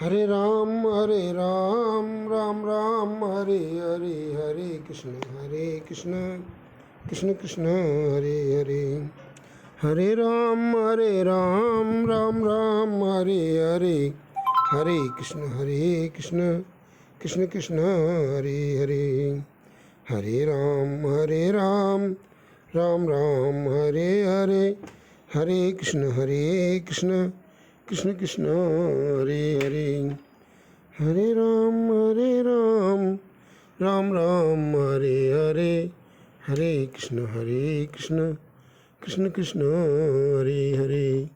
हरे राम राम राम हरे हरे, हरे कृष्ण कृष्ण कृष्ण हरे हरे। हरे राम राम राम हरे हरे, हरे कृष्ण कृष्ण कृष्ण हरे हरे। हरे राम राम राम हरे हरे, हरे कृष्ण कृष्ण कृष्ण हरे हरे। हरे राम राम राम हरे हरे, हरे कृष्ण कृष्ण कृष्ण हरे हरे।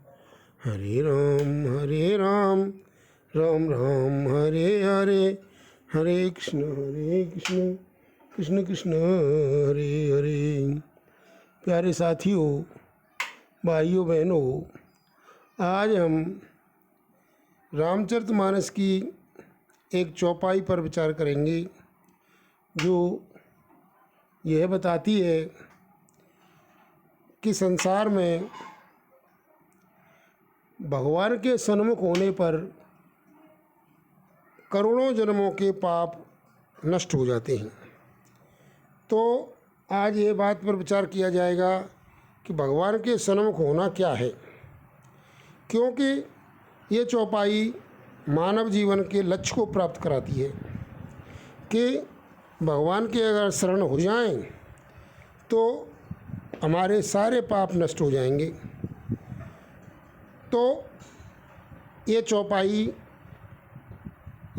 हरे राम राम राम हरे हरे, हरे कृष्ण कृष्ण कृष्ण हरे हरे। प्यारे साथियों, भाइयों बहनों, आज हम रामचरितमानस की एक चौपाई पर विचार करेंगे जो यह बताती है कि संसार में भगवान के सन्मुख होने पर करोड़ों जन्मों के पाप नष्ट हो जाते हैं। तो आज ये बात पर विचार किया जाएगा कि भगवान के सन्मुख होना क्या है, क्योंकि ये चौपाई मानव जीवन के लक्ष्य को प्राप्त कराती है कि भगवान के अगर शरण हो जाएं तो हमारे सारे पाप नष्ट हो जाएंगे। तो ये चौपाई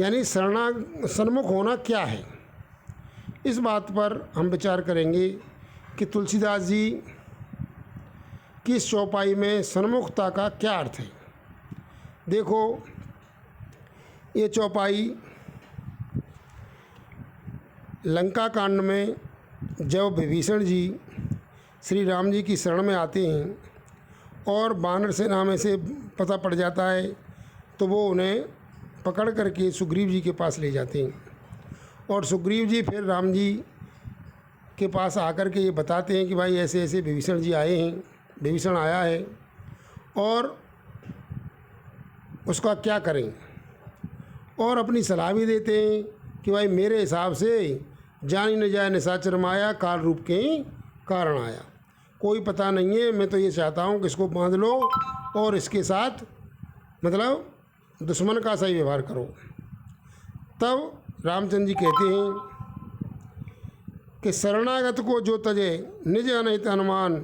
यानी सन्मुख होना क्या है, इस बात पर हम विचार करेंगे कि तुलसीदास जी की इस चौपाई में सन्मुखता का क्या अर्थ है। देखो, ये चौपाई लंका कांड में जब विभीषण जी श्री राम जी की शरण में आते हैं और वानर सेना में से पता पड़ जाता है तो वो उन्हें पकड़ करके सुग्रीव जी के पास ले जाते हैं और सुग्रीव जी फिर राम जी के पास आकर के ये बताते हैं कि भाई ऐसे ऐसे विभीषण जी आए हैं, विभीषण आया है और उसका क्या करें, और अपनी सलाह भी देते हैं कि भाई मेरे हिसाब से जानी न जाए निशाचर माया, काल रूप के कारण आया, कोई पता नहीं है। मैं तो ये चाहता हूँ कि इसको बांध लो और इसके साथ मतलब दुश्मन का सही व्यवहार करो। तब रामचंद्र जी कहते हैं कि शरणागत को जो तजे निज अनहित अनुमान,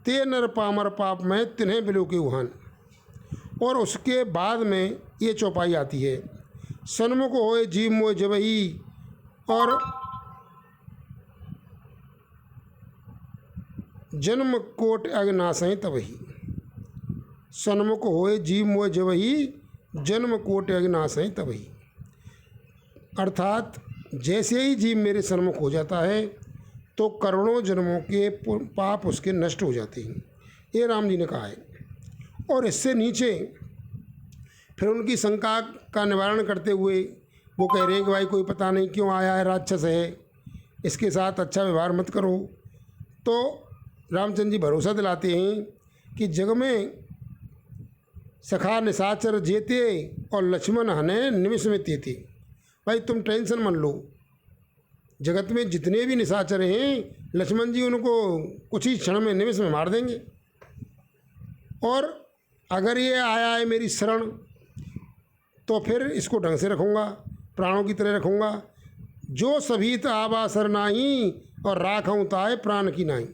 ते नर पामर पाप में तिन्हें बिलो के उहान। और उसके बाद में ये चौपाई आती है, सन्मुख होए जीव मोय जबही, और जन्म कोट अग्नाशय तबही। सन्मुख होए जीव मोय जबही, जन्म कोट अग्नाशय तबही। अर्थात जैसे ही जीव मेरे सन्मुख हो जाता है तो करोड़ों जन्मों के पाप उसके नष्ट हो जाते हैं, ये राम जी ने कहा है। और इससे नीचे फिर उनकी शंका का निवारण करते हुए वो कह रहे हैं कि भाई कोई पता नहीं क्यों आया है, राक्षस है, इसके साथ अच्छा व्यवहार मत करो। तो रामचंद्र जी भरोसा दिलाते हैं कि जग में सखा निशाचर जेते और लक्ष्मण हने निमिष में तेते। भाई तुम टेंशन मत लो, जगत में जितने भी निशाचर हैं लक्ष्मण जी उनको कुछ ही क्षण में निमिष में मार देंगे। और अगर ये आया है मेरी शरण तो फिर इसको ढंग से रखूँगा, प्राणों की तरह रखूँगा। जो सभी आबा सर नाही, और राखऊँ ताए प्राण की नाही।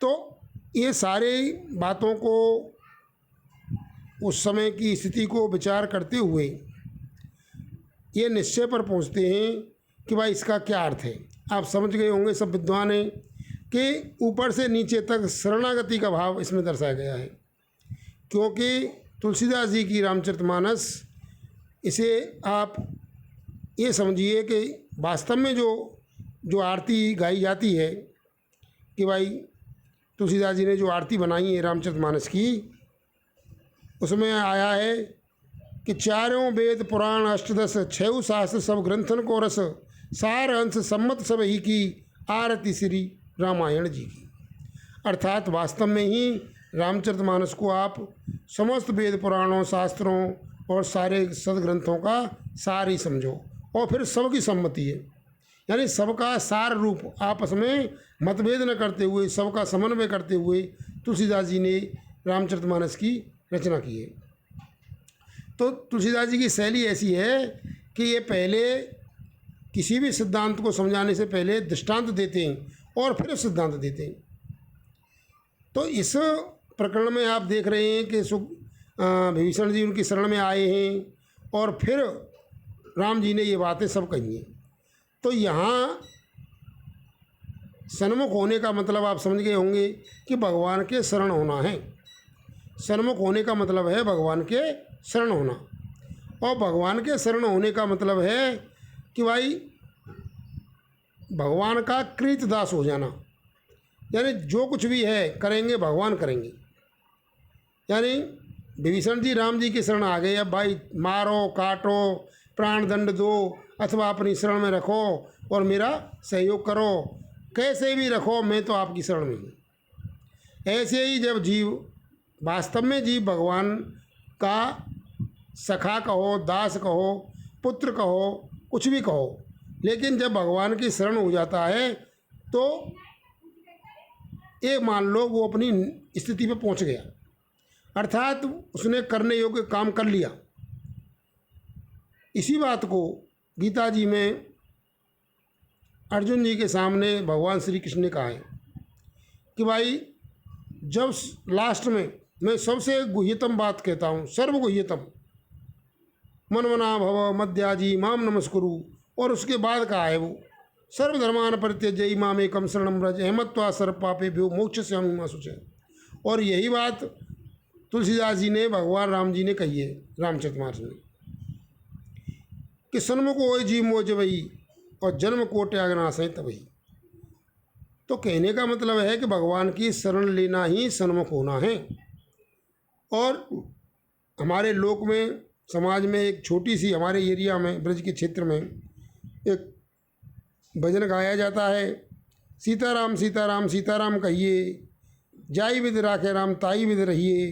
तो ये सारे बातों को, उस समय की स्थिति को विचार करते हुए ये निश्चय पर पहुँचते हैं कि भाई इसका क्या अर्थ है। आप समझ गए होंगे सब विद्वान हैं कि ऊपर से नीचे तक शरणागति का भाव इसमें दर्शाया गया है, क्योंकि तुलसीदास जी की रामचरितमानस, इसे आप ये समझिए कि वास्तव में जो आरती गाई जाती है कि भाई तुलसीदास जी ने जो आरती बनाई है रामचरितमानस की, उसमें आया है कि चारों वेद पुराण अष्टदश छऊ शास्त्र सब ग्रंथन को रस, सार अंश सम्मत सब ही की आरती श्री रामायण जी की। अर्थात वास्तव में ही रामचरितमानस को आप समस्त वेद पुराणों शास्त्रों और सारे सदग्रंथों का सार ही समझो, और फिर सबकी सम्मति है, यानी सबका सार रूप आपस में मतभेद न करते हुए सबका समन्वय करते हुए तुलसीदास जी ने रामचरितमानस की रचना की है। तो तुलसीदास जी की शैली ऐसी है कि ये पहले किसी भी सिद्धांत को समझाने से पहले दृष्टांत देते हैं और फिर सिद्धांत देते हैं। तो इस प्रकरण में आप देख रहे हैं कि विभीषण जी उनकी शरण में आए हैं और फिर राम जी ने ये बातें सब कही हैं। तो यहाँ सन्मुख होने का मतलब आप समझ गए होंगे कि भगवान के शरण होना है। सन्मुख होने का मतलब है भगवान के शरण होना, और भगवान के शरण होने का मतलब है कि भाई भगवान का कृत दास हो जाना, यानी जो कुछ भी है करेंगे भगवान करेंगे। यानी विभीषण जी राम जी की शरण आ गए, अब भाई मारो काटो प्राण दंड दो अथवा अपनी शरण में रखो और मेरा सहयोग करो, कैसे भी रखो मैं तो आपकी शरण में हूँ। ऐसे ही जब जीव वास्तव में जीव भगवान का सखा कहो, दास कहो, पुत्र कहो, कुछ भी कहो, लेकिन जब भगवान की शरण हो जाता है तो ये मान लो वो अपनी स्थिति पे पहुंच गया, अर्थात उसने करने योग्य काम कर लिया। इसी बात को गीता जी में अर्जुन जी के सामने भगवान श्री कृष्ण ने कहा है कि भाई जब लास्ट में मैं सबसे गुह्यतम बात कहता हूँ, सर्वगुह्यतम, मनमना भव मध्याजी माम नमस्कुरु, और उसके बाद कहा है वो सर्वधर्मान परित्यज्य मामेकम शरणं व्रज अहमत्वा सर्व पापेभ्यो मोक्षयिष्यामि मा शुचः। और यही बात तुलसीदास जी ने भगवान राम जी ने कही है रामचरितमानस में कि सन्मुख होय जीव मोज वही और जन्म को त्यागनाश है तभी। तो कहने का मतलब है कि भगवान की शरण लेना ही सन्मुख होना है। और हमारे लोक में समाज में एक छोटी सी हमारे एरिया में ब्रज के क्षेत्र में एक भजन गाया जाता है, सीताराम सीताराम सीताराम कहिए, जाई विद राखे राम ताई विद रहिए,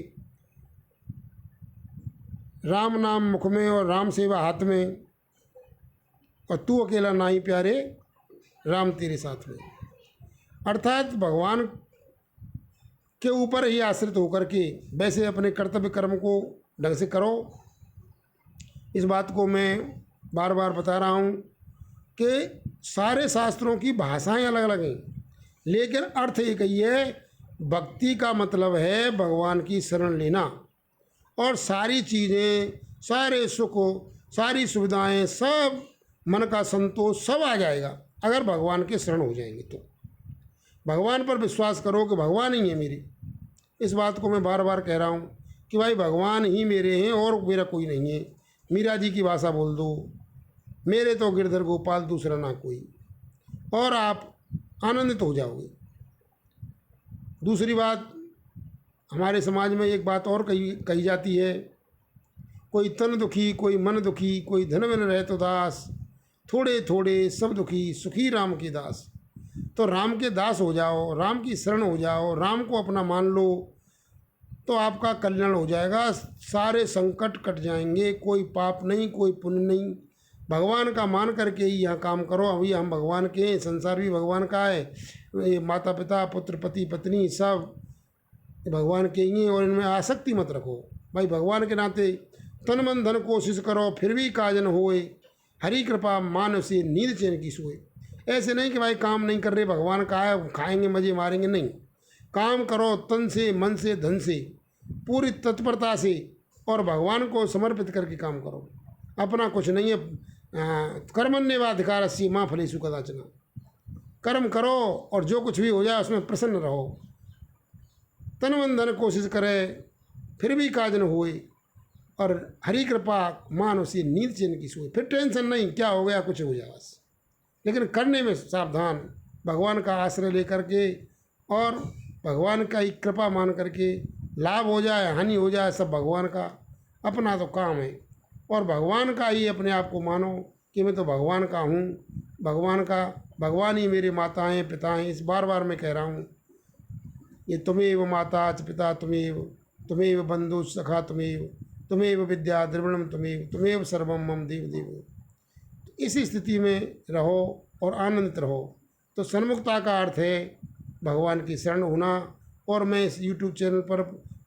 राम नाम मुख में और राम सेवा हाथ में, और तू अकेला नाई प्यारे राम तेरे साथ में। अर्थात भगवान के ऊपर ही आश्रित होकर के वैसे अपने कर्तव्य कर्म को ढंग से करो। इस बात को मैं बार बार बता रहा हूँ कि सारे शास्त्रों की भाषाएं अलग अलग हैं, लेकिन अर्थ एक ही है। भक्ति का मतलब है भगवान की शरण लेना, और सारी चीज़ें, सारे सुख, सारी सुविधाएं, सब मन का संतोष सब आ जाएगा अगर भगवान के शरण हो जाएंगे। तो भगवान पर विश्वास करो कि भगवान ही है मेरे। इस बात को मैं बार बार कह रहा हूँ कि भाई भगवान ही मेरे हैं और मेरा कोई नहीं है। मीरा जी की भाषा बोल दो, मेरे तो गिरधर गोपाल दूसरा ना कोई, और आप आनंदित हो जाओगे। दूसरी बात, हमारे समाज में एक बात और कही जाती है, कोई तन दुखी कोई मन दुखी, कोई धन बिन रहे तो दास, थोड़े थोड़े सब दुखी सुखी राम के दास। तो राम के दास हो जाओ, राम की शरण हो जाओ, राम को अपना मान लो, तो आपका कल्याण हो जाएगा, सारे संकट कट जाएंगे। कोई पाप नहीं, कोई पुण्य नहीं, भगवान का मान करके ही यहाँ काम करो। अभी हम भगवान के हैं, संसार भी भगवान का है, ये माता पिता पुत्र पति पत्नी सब भगवान के ही हैं, और इनमें आसक्ति मत रखो। भाई भगवान के नाते तन मन धन कोशिश करो फिर भी काजन होए, हरी कृपा मान से नींद चैन की सोए। ऐसे नहीं कि भाई काम नहीं कर रहे, भगवान का है खाएंगे मजे मारेंगे, नहीं, काम करो तन से मन से धन से पूरी तत्परता से, और भगवान को समर्पित करके काम करो। अपना कुछ नहीं है, कर्मण्येवाधिकार से माँ फलेषु कदाचन। कर्म करो और जो कुछ भी हो जाए उसमें प्रसन्न रहो, तन मन धन कोशिश करे फिर भी काज न होए, और हरी कृपा मान उसे नींद चैन की सोए। फिर टेंशन नहीं, क्या हो गया कुछ हो जाए बस, लेकिन करने में सावधान, भगवान का आश्रय लेकर के और भगवान का ही कृपा मान करके, लाभ हो जाए हानि हो जाए सब भगवान का, अपना तो काम है। और भगवान का ही अपने आप को मानो कि मैं तो भगवान का हूँ, भगवान ही मेरे माता हैं पिता हैं। इस बार बार मैं कह रहा हूँ ये त्वमेव माता च पिता त्वमेव बंधु सखा त्वमेव विद्या द्रविणम त्वमेव सर्वम मम देव देव। इसी स्थिति में रहो और आनंदित रहो। तो सन्मुखता का अर्थ है भगवान की शरण होना। और मैं इस YouTube चैनल पर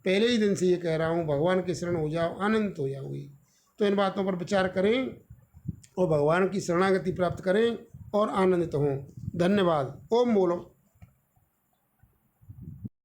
पहले ही दिन से ये कह रहा हूँ, भगवान की शरण हो जाओ, आनंदित हो जाओगी। तो इन बातों पर विचार करें और भगवान की शरणागति प्राप्त करें और आनंदित हों। धन्यवाद। ओम बोलो।